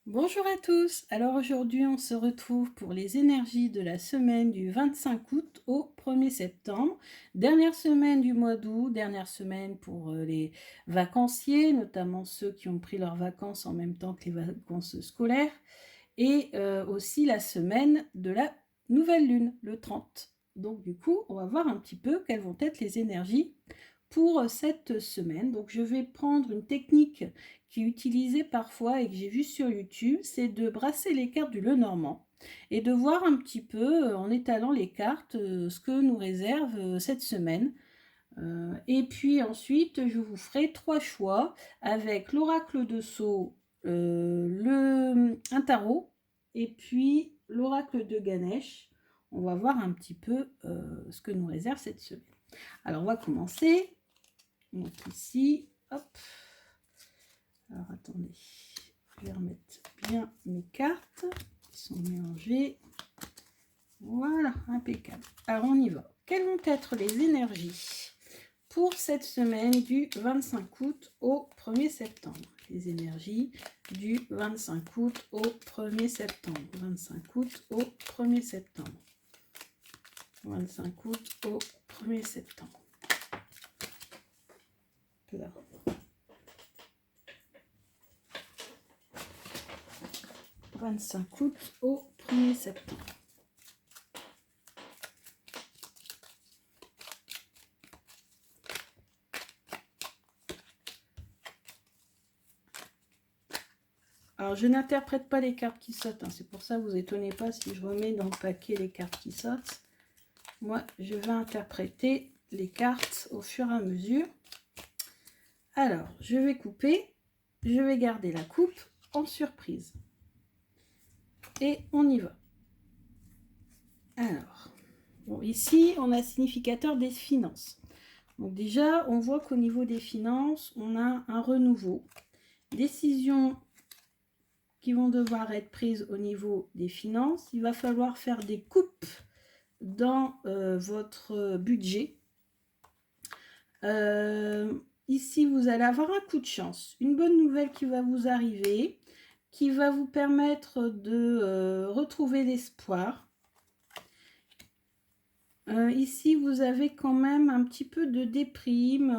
Bonjour à tous. Alors aujourd'hui, on se retrouve pour les énergies de la semaine du 25 août au 1er septembre. Dernière semaine du mois d'août, dernière semaine pour les vacanciers, notamment ceux qui ont pris leurs vacances en même temps que les vacances scolaires. Et aussi la semaine de la nouvelle lune, le 30. Donc du coup, on va voir un petit peu quelles vont être les énergies pour cette semaine. Donc je vais prendre une technique qui est utilisée parfois et que j'ai vue sur YouTube, c'est de brasser les cartes du Lenormand et de voir un petit peu en étalant les cartes ce que nous réserve cette semaine. Et puis ensuite, je vous ferai 3 choix avec l'oracle de Sceaux, un tarot et puis l'oracle de Ganesh. On va voir un petit peu ce que nous réserve cette semaine. Alors on va commencer. Donc ici, hop. Alors attendez, je vais remettre bien mes cartes qui sont mélangées. Voilà, impeccable. Alors on y va. Quelles vont être les énergies pour cette semaine du 25 août au 1er septembre? Les énergies du 25 août au 1er septembre. 25 août au 1er septembre. 25 août au 1er septembre. Là. 25 août au 1er septembre. Alors, je n'interprète pas les cartes qui sautent. Hein. C'est pour ça que vous vous étonnez pas si je remets dans le paquet les cartes qui sautent. Moi, je vais interpréter les cartes au fur et à mesure. Alors, je vais couper. Je vais garder la coupe en surprise. Et on y va. Alors, bon, ici, on a le significateur des finances. Donc déjà, on voit qu'au niveau des finances, on a un renouveau. Décision qui vont devoir être prises au niveau des finances. Il va falloir faire des coupes dans votre budget. Ici, vous allez avoir un coup de chance, une bonne nouvelle qui va vous arriver, qui va vous permettre de retrouver l'espoir. Ici, vous avez quand même un petit peu de déprime,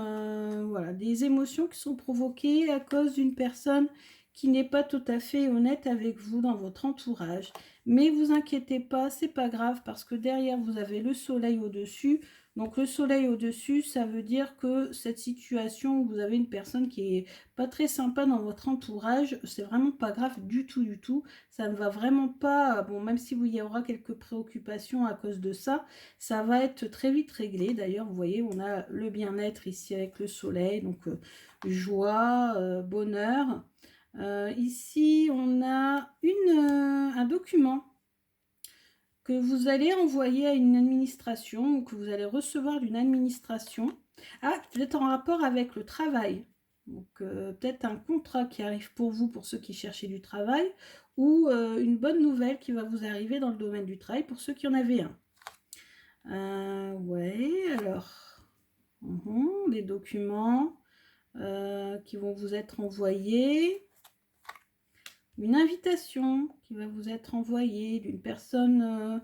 voilà, des émotions qui sont provoquées à cause d'une personne qui n'est pas tout à fait honnête avec vous dans votre entourage. Mais vous inquiétez pas, c'est pas grave parce que derrière vous avez le soleil au-dessus. Donc le soleil au-dessus, ça veut dire que cette situation où vous avez une personne qui est pas très sympa dans votre entourage, c'est vraiment pas grave du tout, du tout. Ça ne va vraiment pas, bon, même si il y aura quelques préoccupations à cause de ça, ça va être très vite réglé. D'ailleurs, vous voyez, on a le bien-être ici avec le soleil, donc joie, bonheur. Ici, on a un document que vous allez envoyer à une administration ou que vous allez recevoir d'une administration. Ah, peut-être en rapport avec le travail. Donc, peut-être un contrat qui arrive pour vous, pour ceux qui cherchaient du travail, ou une bonne nouvelle qui va vous arriver dans le domaine du travail pour ceux qui en avaient un. Ouais, alors, des documents qui vont vous être envoyés. Une invitation qui va vous être envoyée d'une personne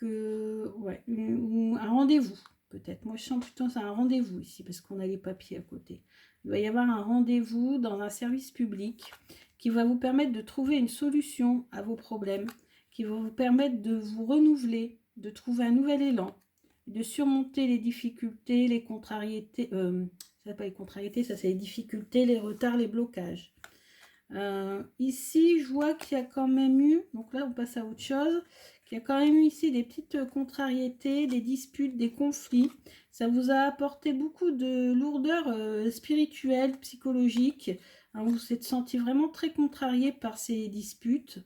ou un rendez-vous peut-être. Moi je sens plutôt c'est un rendez-vous ici parce qu'on a les papiers à côté. Il va y avoir un rendez-vous dans un service public qui va vous permettre de trouver une solution à vos problèmes, qui va vous permettre de vous renouveler, de trouver un nouvel élan, de surmonter les difficultés, les contrariétés. Ça pas les contrariétés, ça c'est les difficultés, les retards, les blocages. Ici, je vois qu'il y a quand même eu, donc là on passe à autre chose, qu'il y a quand même eu ici des petites contrariétés, des disputes, des conflits. Ça vous a apporté beaucoup de lourdeur spirituelle, psychologique. Hein, vous vous êtes senti vraiment très contrarié par ces disputes.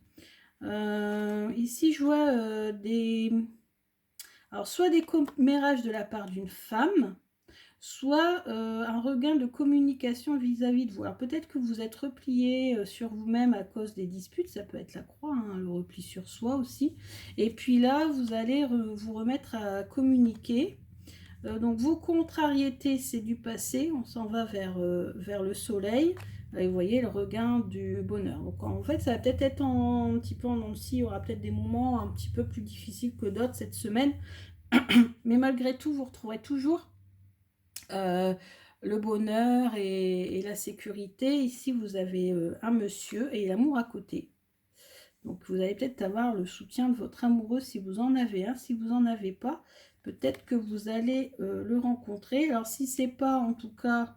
Ici, je vois alors soit des commérages de la part d'une femme, soit un regain de communication vis-à-vis de vous. Alors peut-être que vous êtes replié sur vous-même à cause des disputes, ça peut être la croix, hein, le repli sur soi aussi. Et puis là, vous allez vous remettre à communiquer. Donc vos contrariétés, c'est du passé, on s'en va vers le soleil. Et vous voyez le regain du bonheur. Donc en fait, ça va peut-être être un petit peu en dents de scie. Il y aura peut-être des moments un petit peu plus difficiles que d'autres cette semaine. Mais malgré tout, vous retrouverez toujours le bonheur et la sécurité. Ici, vous avez un monsieur et l'amour à côté. Donc, vous allez peut-être avoir le soutien de votre amoureux si vous en avez un. Si vous n'en avez pas, peut-être que vous allez le rencontrer. Alors, si ce n'est pas en tout cas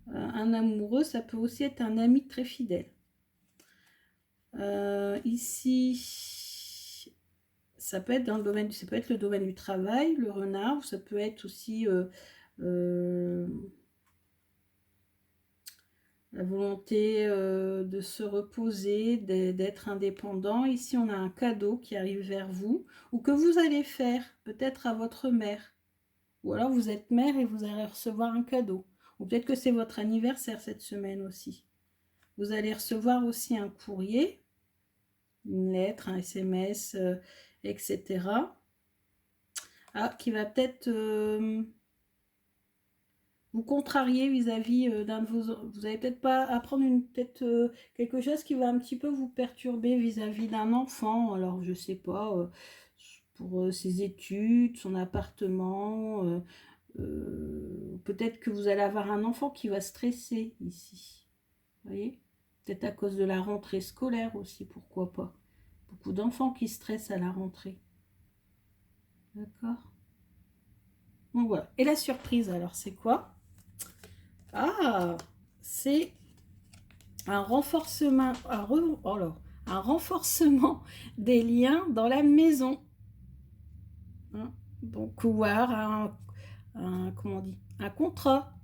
un amoureux, ça peut aussi être un ami très fidèle. Ici, ça peut être dans le domaine, ça peut être le domaine du travail, le renard, ou ça peut être aussi la volonté de se reposer, d'être indépendant. Ici, on a un cadeau qui arrive vers vous, ou que vous allez faire, peut-être à votre mère. Ou alors, vous êtes mère et vous allez recevoir un cadeau. Ou peut-être que c'est votre anniversaire cette semaine aussi. Vous allez recevoir aussi un courrier, une lettre, un SMS, etc. Ah, qui va peut-être vous contrarier vis-à-vis d'un de vos... Vous n'allez peut-être pas apprendre quelque chose qui va un petit peu vous perturber vis-à-vis d'un enfant. Alors, je sais pas, pour ses études, son appartement. Peut-être que vous allez avoir un enfant qui va stresser ici. Vous voyez? Peut-être à cause de la rentrée scolaire aussi, pourquoi pas. Beaucoup d'enfants qui stressent à la rentrée. D'accord? Donc voilà. Et la surprise, alors, c'est quoi? Ah, c'est un renforcement, un renforcement des liens dans la maison. Hein? Donc, ou alors comment on dit, un contrat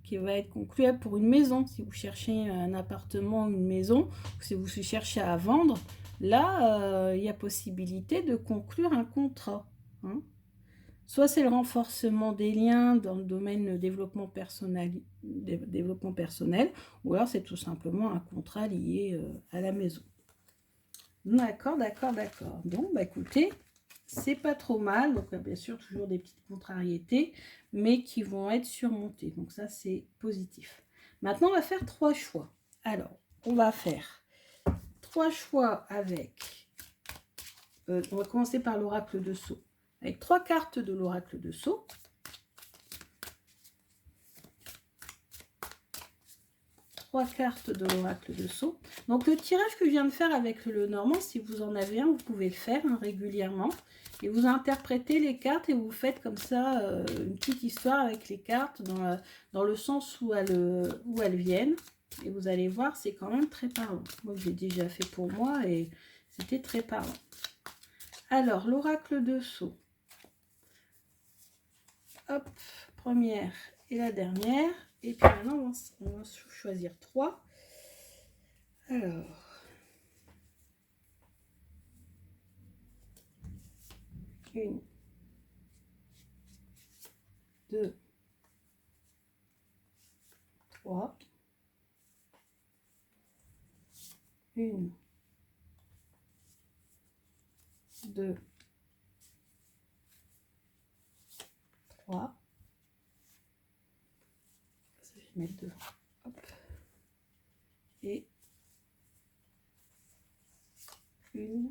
qui va être conclu pour une maison. Si vous cherchez un appartement ou une maison, si vous cherchez à vendre, là, il y a possibilité de conclure un contrat. Hein? Soit c'est le renforcement des liens dans le domaine développement personnel, ou alors c'est tout simplement un contrat lié à la maison. D'accord, d'accord, d'accord. Bon, bah écoutez, c'est pas trop mal. Donc bien sûr, toujours des petites contrariétés, mais qui vont être surmontées. Donc ça, c'est positif. Maintenant, on va faire 3 choix. Alors, on va faire 3 choix avec... on va commencer par l'oracle de Sceaux. Avec 3 cartes de l'oracle de Sceaux. Cartes de l'oracle de Sceaux. Donc le tirage que je viens de faire avec le normand, si vous en avez un, vous pouvez le faire régulièrement. Et vous interprétez les cartes et vous faites comme ça une petite histoire avec les cartes dans le sens où elles viennent. Et vous allez voir, c'est quand même très parlant. Moi, j'ai déjà fait pour moi et c'était très parlant. Alors, l'oracle de Sceaux. Hop, première et la dernière. Et puis maintenant, on va choisir 3. Alors, une, 2, 3, 1, 2, 3. Je vais mettre devant. Hop. Et 1,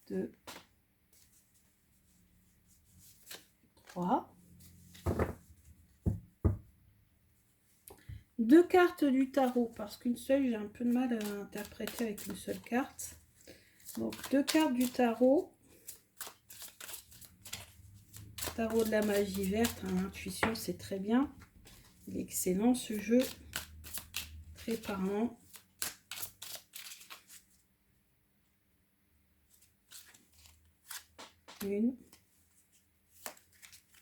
2, 3. 2 cartes du tarot, parce qu'une seule, j'ai un peu de mal à interpréter avec une seule carte. Donc 2 cartes du tarot. Tarot de la magie verte, l'intuition, c'est très bien. Il est excellent ce jeu. Très parlant. Une,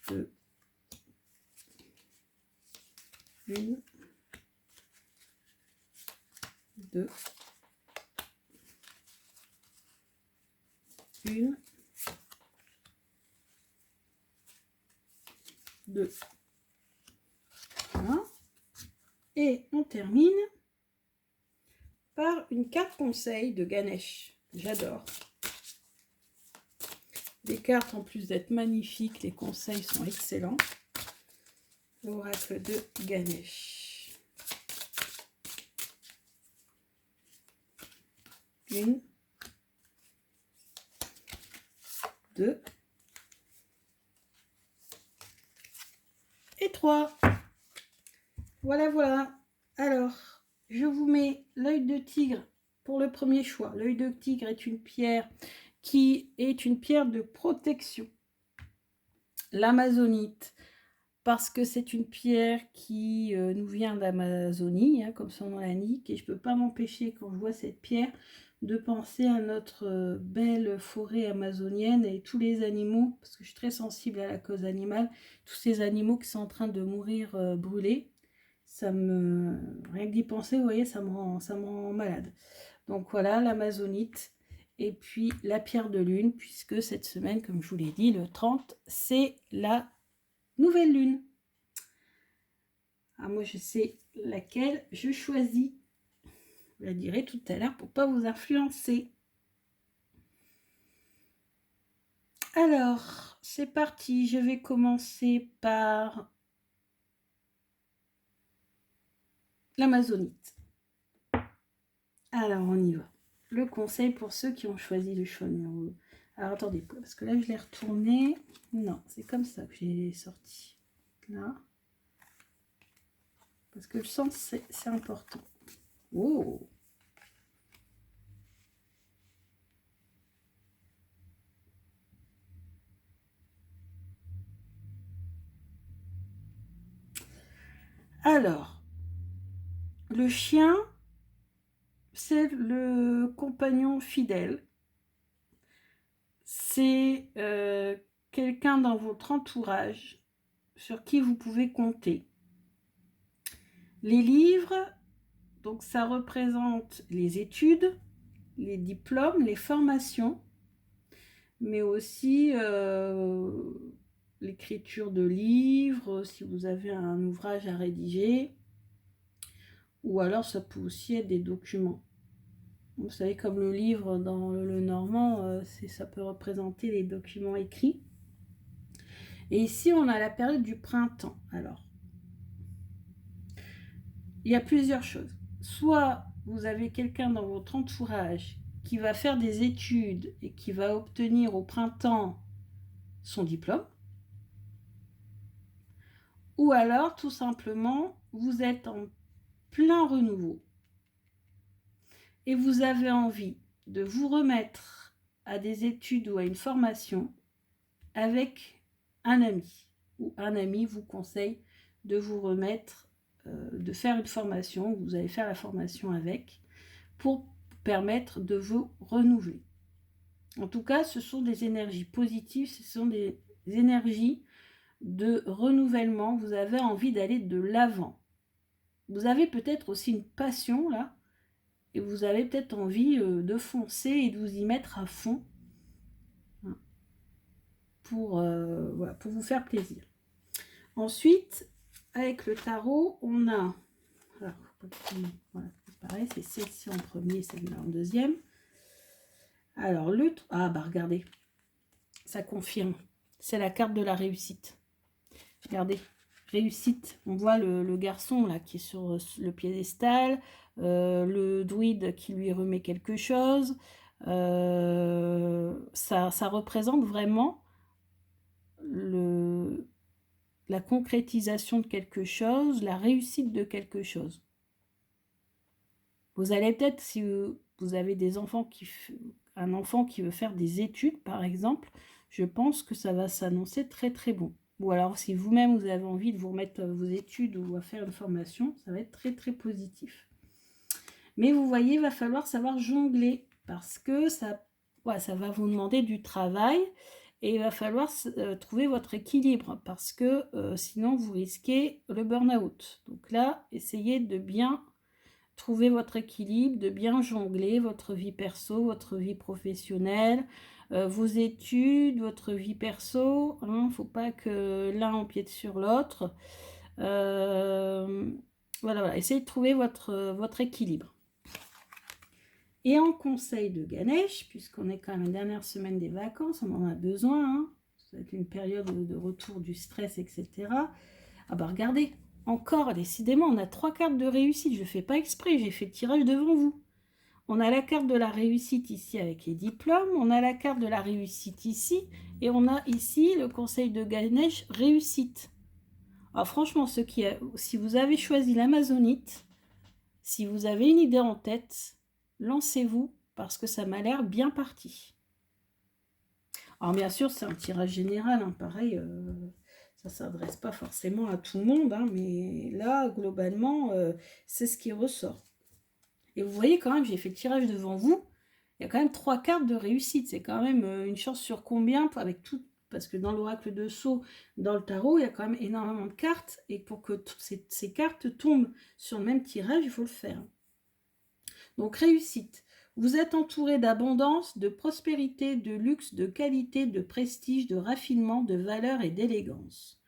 2, 1, 2, 1, 2. Voilà. Et on termine par une carte conseil de Ganesh. J'adore. Les cartes, en plus d'être magnifiques, les conseils sont excellents. Oracle de Ganesh. 1, 2 et 3. Voilà, voilà. Alors, je vous mets l'œil de tigre pour le premier choix. L'œil de tigre est une pierre qui est une pierre de protection. L'amazonite, parce que c'est une pierre qui nous vient d'Amazonie, hein, comme son nom l'indique, et je ne peux pas m'empêcher, quand je vois cette pierre, de penser à notre belle forêt amazonienne et tous les animaux, parce que je suis très sensible à la cause animale, tous ces animaux qui sont en train de mourir brûlés. Ça me, rien que d'y penser, vous voyez, ça me rend malade. Donc voilà, l'amazonite. Et puis la pierre de lune, puisque cette semaine, comme je vous l'ai dit, le 30, c'est la nouvelle lune. Ah, moi, je sais laquelle je choisis. Je la dirai tout à l'heure pour ne pas vous influencer. Alors, c'est parti. Je vais commencer par l'amazonite. Alors, on y va. Le conseil pour ceux qui ont choisi le choix numéro. Alors, attendez, parce que là, je l'ai retourné. Non, c'est comme ça que j'ai sorti. Là. Parce que le sens, c'est important. Oh! Alors, le chien, c'est le compagnon fidèle. C'est quelqu'un dans votre entourage sur qui vous pouvez compter. Les livres, donc ça représente les études, les diplômes, les formations, mais aussi l'écriture de livres, si vous avez un ouvrage à rédiger, ou alors ça peut aussi être des documents. Vous savez, comme le livre dans le normand, ça peut représenter les documents écrits. Et ici, on a la période du printemps. Alors, il y a plusieurs choses. Soit vous avez quelqu'un dans votre entourage qui va faire des études et qui va obtenir au printemps son diplôme. Ou alors, tout simplement, vous êtes en plein renouveau et vous avez envie de vous remettre à des études ou à une formation avec un ami, ou un ami vous conseille de vous remettre, de faire une formation, vous allez faire la formation avec, pour permettre de vous renouveler. En tout cas, ce sont des énergies positives, ce sont des énergies de renouvellement, vous avez envie d'aller de l'avant. Vous avez peut-être aussi une passion là, et vous avez peut-être envie de foncer et de vous y mettre à fond pour vous faire plaisir. Ensuite, avec le tarot, on a, alors, voilà, c'est pareil, c'est celle-ci en premier, celle-là en deuxième. Alors, regardez, ça confirme, c'est la carte de la réussite. Regardez, réussite, on voit le garçon là qui est sur le piédestal, le druide qui lui remet quelque chose, ça représente vraiment la concrétisation de quelque chose, la réussite de quelque chose. Vous allez peut-être, si vous avez des enfants un enfant qui veut faire des études par exemple, je pense que ça va s'annoncer très très bon. Ou alors si vous-même vous avez envie de vous remettre à vos études ou à faire une formation, ça va être très très positif. Mais vous voyez, il va falloir savoir jongler parce que ça va vous demander du travail et il va falloir trouver votre équilibre parce que sinon vous risquez le burn-out. Donc là, essayez de bien trouver votre équilibre, de bien jongler votre vie perso, votre vie professionnelle, vos études, votre vie perso. Hein, faut pas que l'un empiète sur l'autre. Voilà, essayez de trouver votre équilibre. Et en conseil de Ganesh, puisqu'on est quand même la dernière semaine des vacances, on en a besoin, hein, ça va être une période de retour du stress, etc. Ah bah regardez, encore, décidément, on a 3 cartes de réussite. Je ne fais pas exprès, j'ai fait le tirage devant vous. On a la carte de la réussite ici avec les diplômes, on a la carte de la réussite ici, et on a ici le conseil de Ganesh, réussite. Alors franchement, si vous avez choisi l'amazonite, si vous avez une idée en tête, lancez-vous, parce que ça m'a l'air bien parti. Alors bien sûr, c'est un tirage général, hein, pareil, ça ne s'adresse pas forcément à tout le monde, hein, mais là, globalement, c'est ce qui ressort. Et vous voyez quand même, j'ai fait le tirage devant vous, il y a quand même 3 cartes de réussite, c'est quand même une chance sur combien, avec tout, parce que dans l'oracle de Sceaux, dans le tarot, il y a quand même énormément de cartes, et pour que ces cartes tombent sur le même tirage, il faut le faire. Donc réussite. Vous êtes entouré d'abondance, de prospérité, de luxe, de qualité, de prestige, de raffinement, de valeur et d'élégance.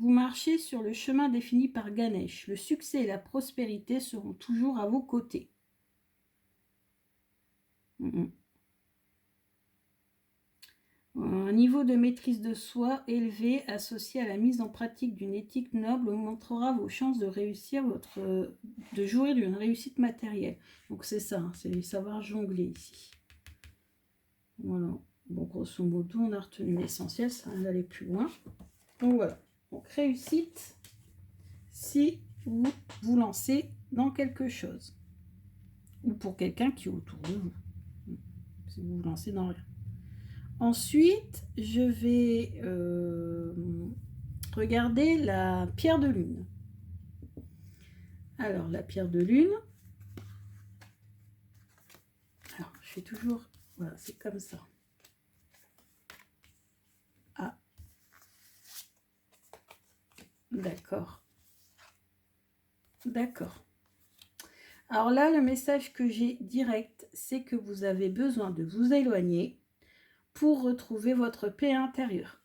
Vous marchez sur le chemin défini par Ganesh. Le succès et la prospérité seront toujours à vos côtés. Un niveau de maîtrise de soi élevé associé à la mise en pratique d'une éthique noble augmentera vos chances de réussir de jouir d'une réussite matérielle. Donc c'est ça, hein, c'est savoir jongler ici. Voilà. Bon, grosso modo, on a retenu l'essentiel, ça va aller plus loin. Donc voilà. Donc réussite si vous vous lancez dans quelque chose. Ou pour quelqu'un qui est autour de vous. Si vous vous lancez dans rien. Ensuite, je vais regarder la pierre de lune. Alors, la pierre de lune. Alors, je fais toujours... Voilà, c'est comme ça. Ah. D'accord. D'accord. Alors là, le message que j'ai direct, c'est que vous avez besoin de vous éloigner pour retrouver votre paix intérieure.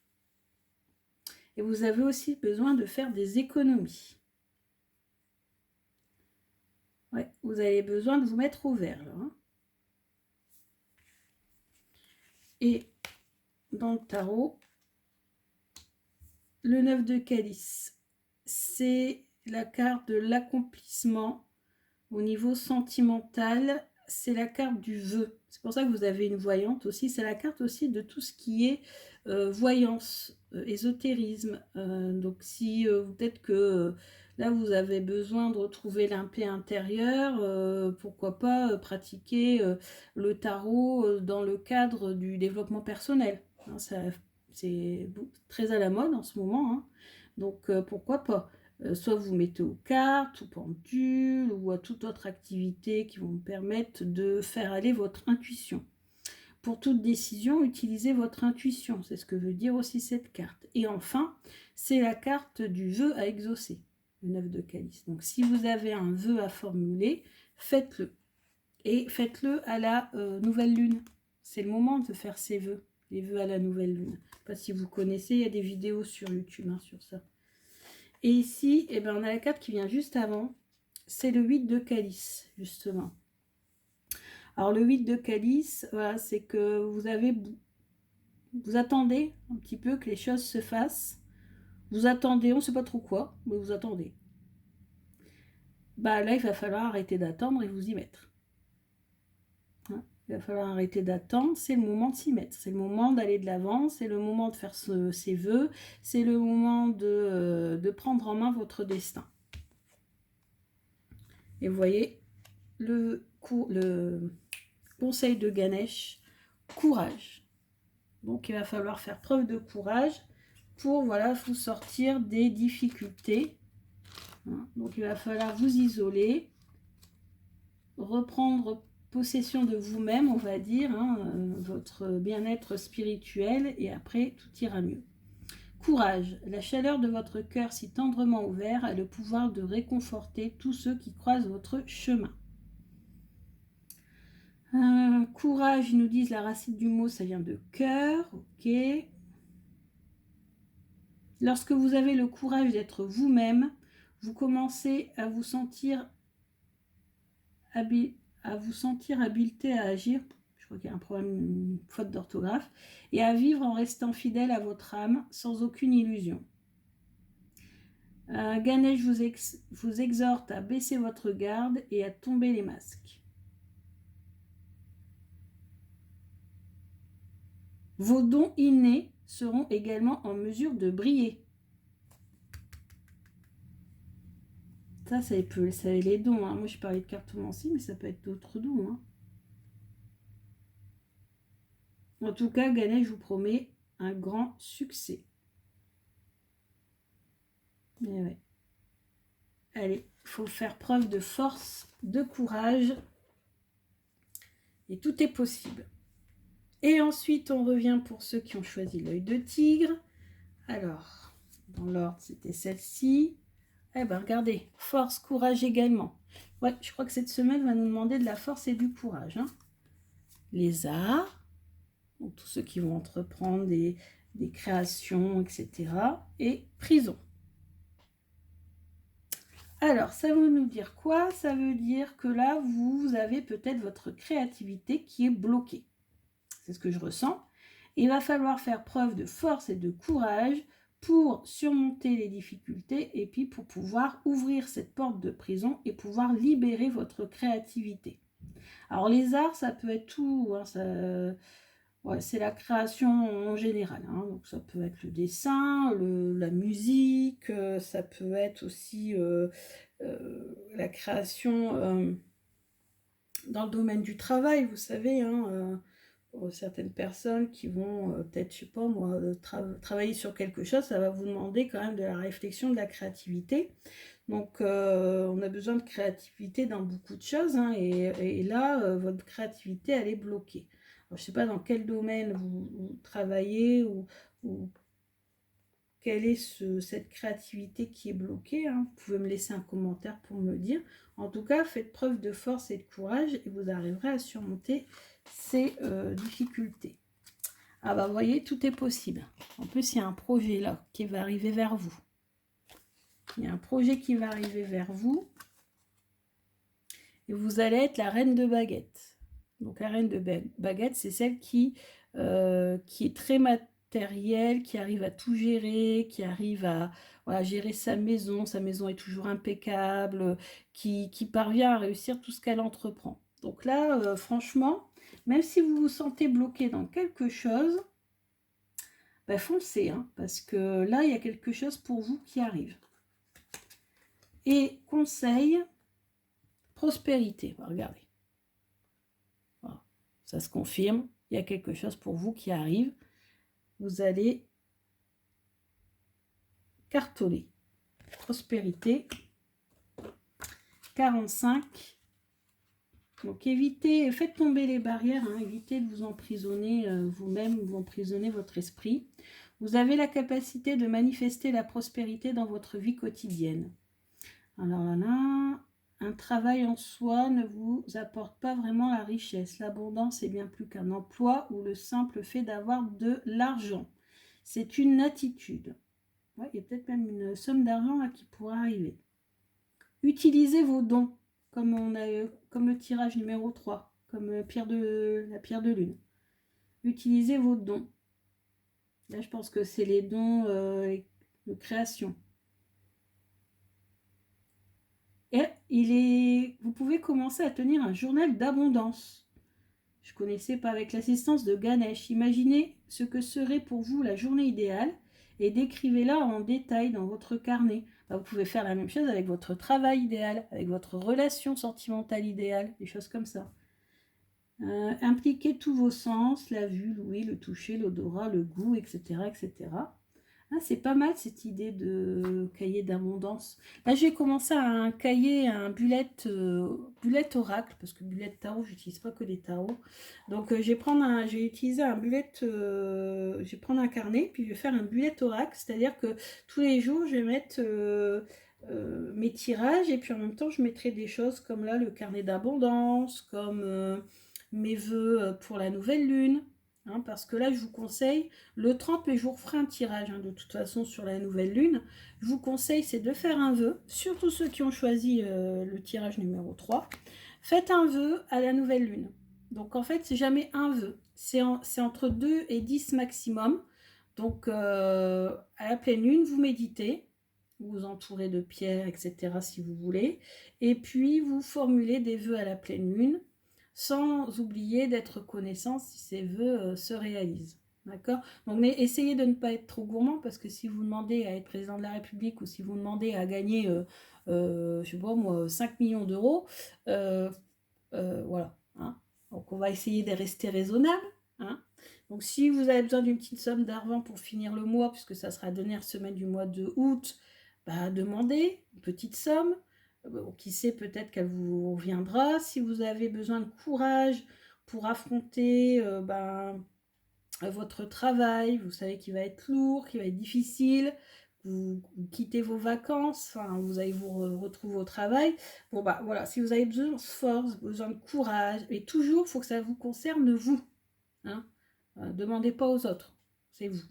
Et vous avez aussi besoin de faire des économies. Ouais, vous avez besoin de vous mettre au vert, là. Hein. Et dans le tarot, le 9 de calice, c'est la carte de l'accomplissement au niveau sentimental. C'est la carte du vœu. C'est pour ça que vous avez une voyante aussi. C'est la carte aussi de tout ce qui est voyance, ésotérisme. Donc si peut-être que là vous avez besoin de retrouver la paix intérieure, pourquoi pas pratiquer le tarot dans le cadre du développement personnel. Hein, c'est très à la mode en ce moment. Hein. Donc pourquoi pas. Soit vous mettez aux cartes, ou pendules, ou à toute autre activité qui vont vous permettre de faire aller votre intuition. Pour toute décision, utilisez votre intuition. C'est ce que veut dire aussi cette carte. Et enfin, c'est la carte du vœu à exaucer, le 9 de calice. Donc si vous avez un vœu à formuler, faites-le. Et faites-le à la nouvelle lune. C'est le moment de faire ces vœux, les vœux à la nouvelle lune. Je ne sais pas si vous connaissez, il y a des vidéos sur YouTube hein, sur ça. Et ici, eh ben, on a la carte qui vient juste avant. C'est le 8 de calice, justement. Alors, le 8 de calice, voilà, c'est que vous attendez un petit peu que les choses se fassent. Vous attendez, on ne sait pas trop quoi, mais vous attendez. Bah là, il va falloir arrêter d'attendre et vous y mettre. Hein, il va falloir arrêter d'attendre, c'est le moment de s'y mettre. C'est le moment d'aller de l'avant, c'est le moment de faire ses vœux, c'est le moment de prendre en main votre destin. Et vous voyez, le conseil de Ganesh, courage. Donc il va falloir faire preuve de courage pour voilà, vous sortir des difficultés. Donc il va falloir vous isoler, reprendre possession de vous-même, on va dire, votre bien-être spirituel, et après tout ira mieux. Courage, la chaleur de votre cœur si tendrement ouvert a le pouvoir de réconforter tous ceux qui croisent votre chemin. Courage, ils nous disent la racine du mot, ça vient de cœur, ok. Lorsque vous avez le courage d'être vous-même, vous commencez à vous sentir habilité à agir. Je crois qu'il y a un problème, une faute d'orthographe. Et à vivre en restant fidèle à votre âme, sans aucune illusion. Ganesh vous exhorte à baisser votre garde et à tomber les masques. Vos dons innés seront également en mesure de briller. Ça peut être les dons. Hein. Moi, je parlais de cartomancie, mais ça peut être d'autres dons. Hein. En tout cas, Ganesh vous promet un grand succès. Mais ouais. Allez, il faut faire preuve de force, de courage. Et tout est possible. Et ensuite, on revient pour ceux qui ont choisi l'œil de tigre. Alors, dans l'ordre, c'était celle-ci. Eh bien, regardez, force, courage également. Ouais, je crois que cette semaine va nous demander de la force et du courage. Hein. Les arts, donc tous ceux qui vont entreprendre des créations, etc. Et prison. Alors, ça veut nous dire quoi? Ça veut dire que là, vous avez peut-être votre créativité qui est bloquée. C'est ce que je ressens. Il va falloir faire preuve de force et de courage pour surmonter les difficultés et puis pour pouvoir ouvrir cette porte de prison et pouvoir libérer votre créativité. Alors les arts, ça peut être tout, hein, ouais, c'est la création en général. Hein, donc ça peut être le dessin, la musique, ça peut être aussi la création dans le domaine du travail, vous savez, hein, certaines personnes qui vont peut-être, je sais pas moi, travailler sur quelque chose, ça va vous demander quand même de la réflexion, de la créativité. Donc on a besoin de créativité dans beaucoup de choses, hein, et là, votre créativité, elle est bloquée. Alors, je ne sais pas dans quel domaine vous travaillez ou quelle est cette créativité qui est bloquée. Hein. Vous pouvez me laisser un commentaire pour me le dire. En tout cas, faites preuve de force et de courage et vous arriverez à surmonter ces difficultés. Ah bah vous voyez, tout est possible. En plus, il y a un projet là qui va arriver vers vous. Il y a un projet qui va arriver vers vous. Et vous allez être la reine de baguette. Donc la reine de baguette, c'est celle qui est très matérielle, qui arrive à tout gérer, qui arrive à gérer sa maison est toujours impeccable, qui parvient à réussir tout ce qu'elle entreprend. Donc là, franchement, même si vous vous sentez bloqué dans quelque chose, ben foncez, hein, parce que là, il y a quelque chose pour vous qui arrive. Et conseil, prospérité, regardez. Voilà. Ça se confirme, il y a quelque chose pour vous qui arrive. Vous allez cartonner. Prospérité, 45. Donc évitez, faites tomber les barrières, hein, évitez de vous emprisonner vous-même, vous emprisonner votre esprit. Vous avez la capacité de manifester la prospérité dans votre vie quotidienne. Alors là, un travail en soi ne vous apporte pas vraiment la richesse. L'abondance est bien plus qu'un emploi ou le simple fait d'avoir de l'argent. C'est une attitude. Ouais, il y a peut-être même une somme d'argent qui pourrait arriver. Utilisez vos dons, comme le tirage numéro 3, comme la pierre de lune. Utilisez vos dons. Là, je pense que c'est les dons de création. Et vous pouvez commencer à tenir un journal d'abondance. Je ne connaissais pas, avec l'assistance de Ganesh. Imaginez ce que serait pour vous la journée idéale et décrivez-la en détail dans votre carnet. Vous pouvez faire la même chose avec votre travail idéal, avec votre relation sentimentale idéale, des choses comme ça. Impliquez tous vos sens, la vue, l'ouïe, le toucher, l'odorat, le goût, etc. etc. Ah, c'est pas mal cette idée de cahier d'abondance. Là, j'ai commencé un cahier, un bullet oracle, parce que bullet tarot, j'utilise pas que les tarots. Donc, je vais utiliser un bullet, je vais prendre un carnet, puis je vais faire un bullet oracle, c'est-à-dire que tous les jours, je vais mettre mes tirages, et puis en même temps, je mettrai des choses comme là, le carnet d'abondance, comme mes vœux pour la nouvelle lune. Hein, parce que là, je vous conseille, le 30 mai, je vous referai un tirage, hein, de toute façon, sur la nouvelle lune. Je vous conseille, c'est de faire un vœu, surtout ceux qui ont choisi le tirage numéro 3. Faites un vœu à la nouvelle lune. Donc en fait, c'est jamais un vœu. C'est entre 2 et 10 maximum. Donc à la pleine lune, vous méditez, vous vous entourez de pierres, etc. si vous voulez. Et puis vous formulez des vœux à la pleine lune, sans oublier d'être reconnaissant si ces vœux se réalisent. D'accord? Donc, mais essayez de ne pas être trop gourmand, parce que si vous demandez à être président de la République ou si vous demandez à gagner, je sais pas moi, 5 millions d'euros, voilà. Hein. Donc, on va essayer de rester raisonnable. Hein. Donc, si vous avez besoin d'une petite somme d'argent pour finir le mois, puisque ça sera la dernière semaine du mois de août, bah, demandez une petite somme. Bon, qui sait, peut-être qu'elle vous reviendra. Si vous avez besoin de courage pour affronter votre travail, vous savez qu'il va être lourd, qu'il va être difficile, vous quittez vos vacances, enfin, vous allez vous retrouver au travail. Bon, bah voilà, si vous avez besoin de force, besoin de courage, et toujours, il faut que ça vous concerne vous. Hein. Demandez pas aux autres, c'est vous.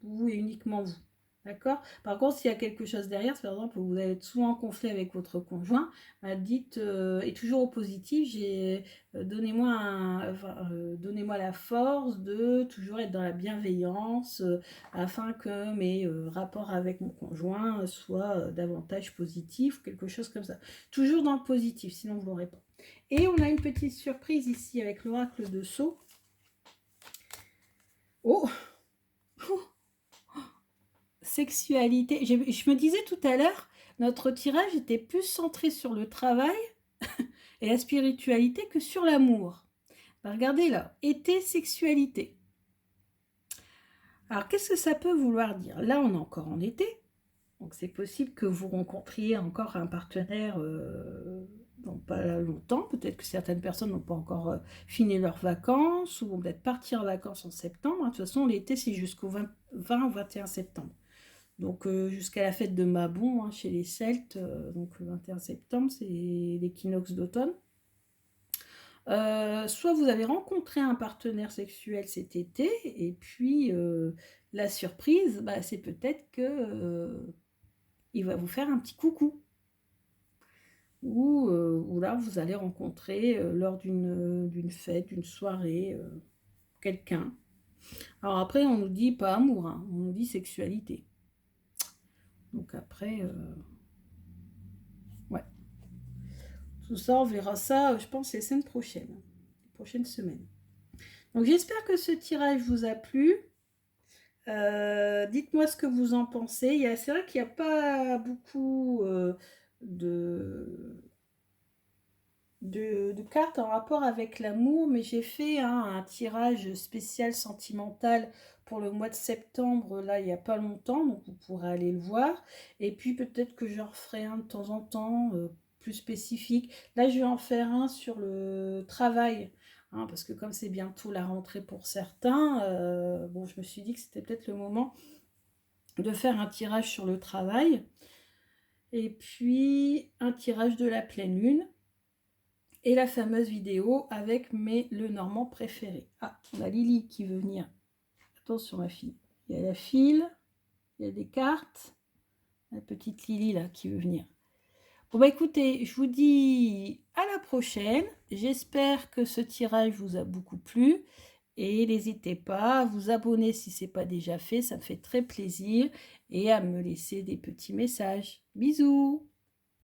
Vous et uniquement vous. D'accord? Par contre, s'il y a quelque chose derrière, par exemple, vous allez être souvent en conflit avec votre conjoint, bah, dites, et toujours au positif, donnez-moi la force de toujours être dans la bienveillance, afin que mes rapports avec mon conjoint soient davantage positifs, quelque chose comme ça. Toujours dans le positif, sinon vous ne l'aurez pas. Et on a une petite surprise ici avec l'oracle de Sceaux. Oh, sexualité. Je me disais tout à l'heure, notre tirage était plus centré sur le travail et la spiritualité que sur l'amour. Ben, regardez là, été, sexualité. Alors, qu'est-ce que ça peut vouloir dire? Là, on est encore en été, donc c'est possible que vous rencontriez encore un partenaire dans pas longtemps. Peut-être que certaines personnes n'ont pas encore fini leurs vacances ou vont peut-être partir en vacances en septembre. De toute façon, l'été, c'est jusqu'au 20 ou 21 septembre. Donc jusqu'à la fête de Mabon, hein, chez les Celtes, donc le 21 septembre, c'est l'équinoxe d'automne. Soit vous avez rencontré un partenaire sexuel cet été, et puis la surprise, bah, c'est peut-être que il va vous faire un petit coucou. Ou là, vous allez rencontrer lors d'une fête, d'une soirée, quelqu'un. Alors après, on nous dit pas amour, hein, on nous dit sexualité. Donc après, ouais. Tout ça, on verra ça, je pense, les semaines prochaines. Les prochaines semaines. Donc j'espère que ce tirage vous a plu. Dites-moi ce que vous en pensez. C'est vrai qu'il n'y a pas beaucoup de cartes en rapport avec l'amour, mais j'ai fait un tirage spécial sentimental pour le mois de septembre, là, il n'y a pas longtemps, donc vous pourrez aller le voir. Et puis peut-être que je referai un de temps en temps, plus spécifique. Là, je vais en faire un sur le travail, hein, parce que comme c'est bientôt la rentrée pour certains, bon, je me suis dit que c'était peut-être le moment de faire un tirage sur le travail. Et puis un tirage de la pleine lune. Et la fameuse vidéo avec mes Lenormand préférés. Ah, on a Lily qui veut venir. Attention ma fille. Il y a la file, il y a des cartes. La petite Lily là qui veut venir. Bon bah écoutez, je vous dis à la prochaine. J'espère que ce tirage vous a beaucoup plu. Et n'hésitez pas à vous abonner si ce n'est pas déjà fait. Ça me fait très plaisir. Et à me laisser des petits messages. Bisous!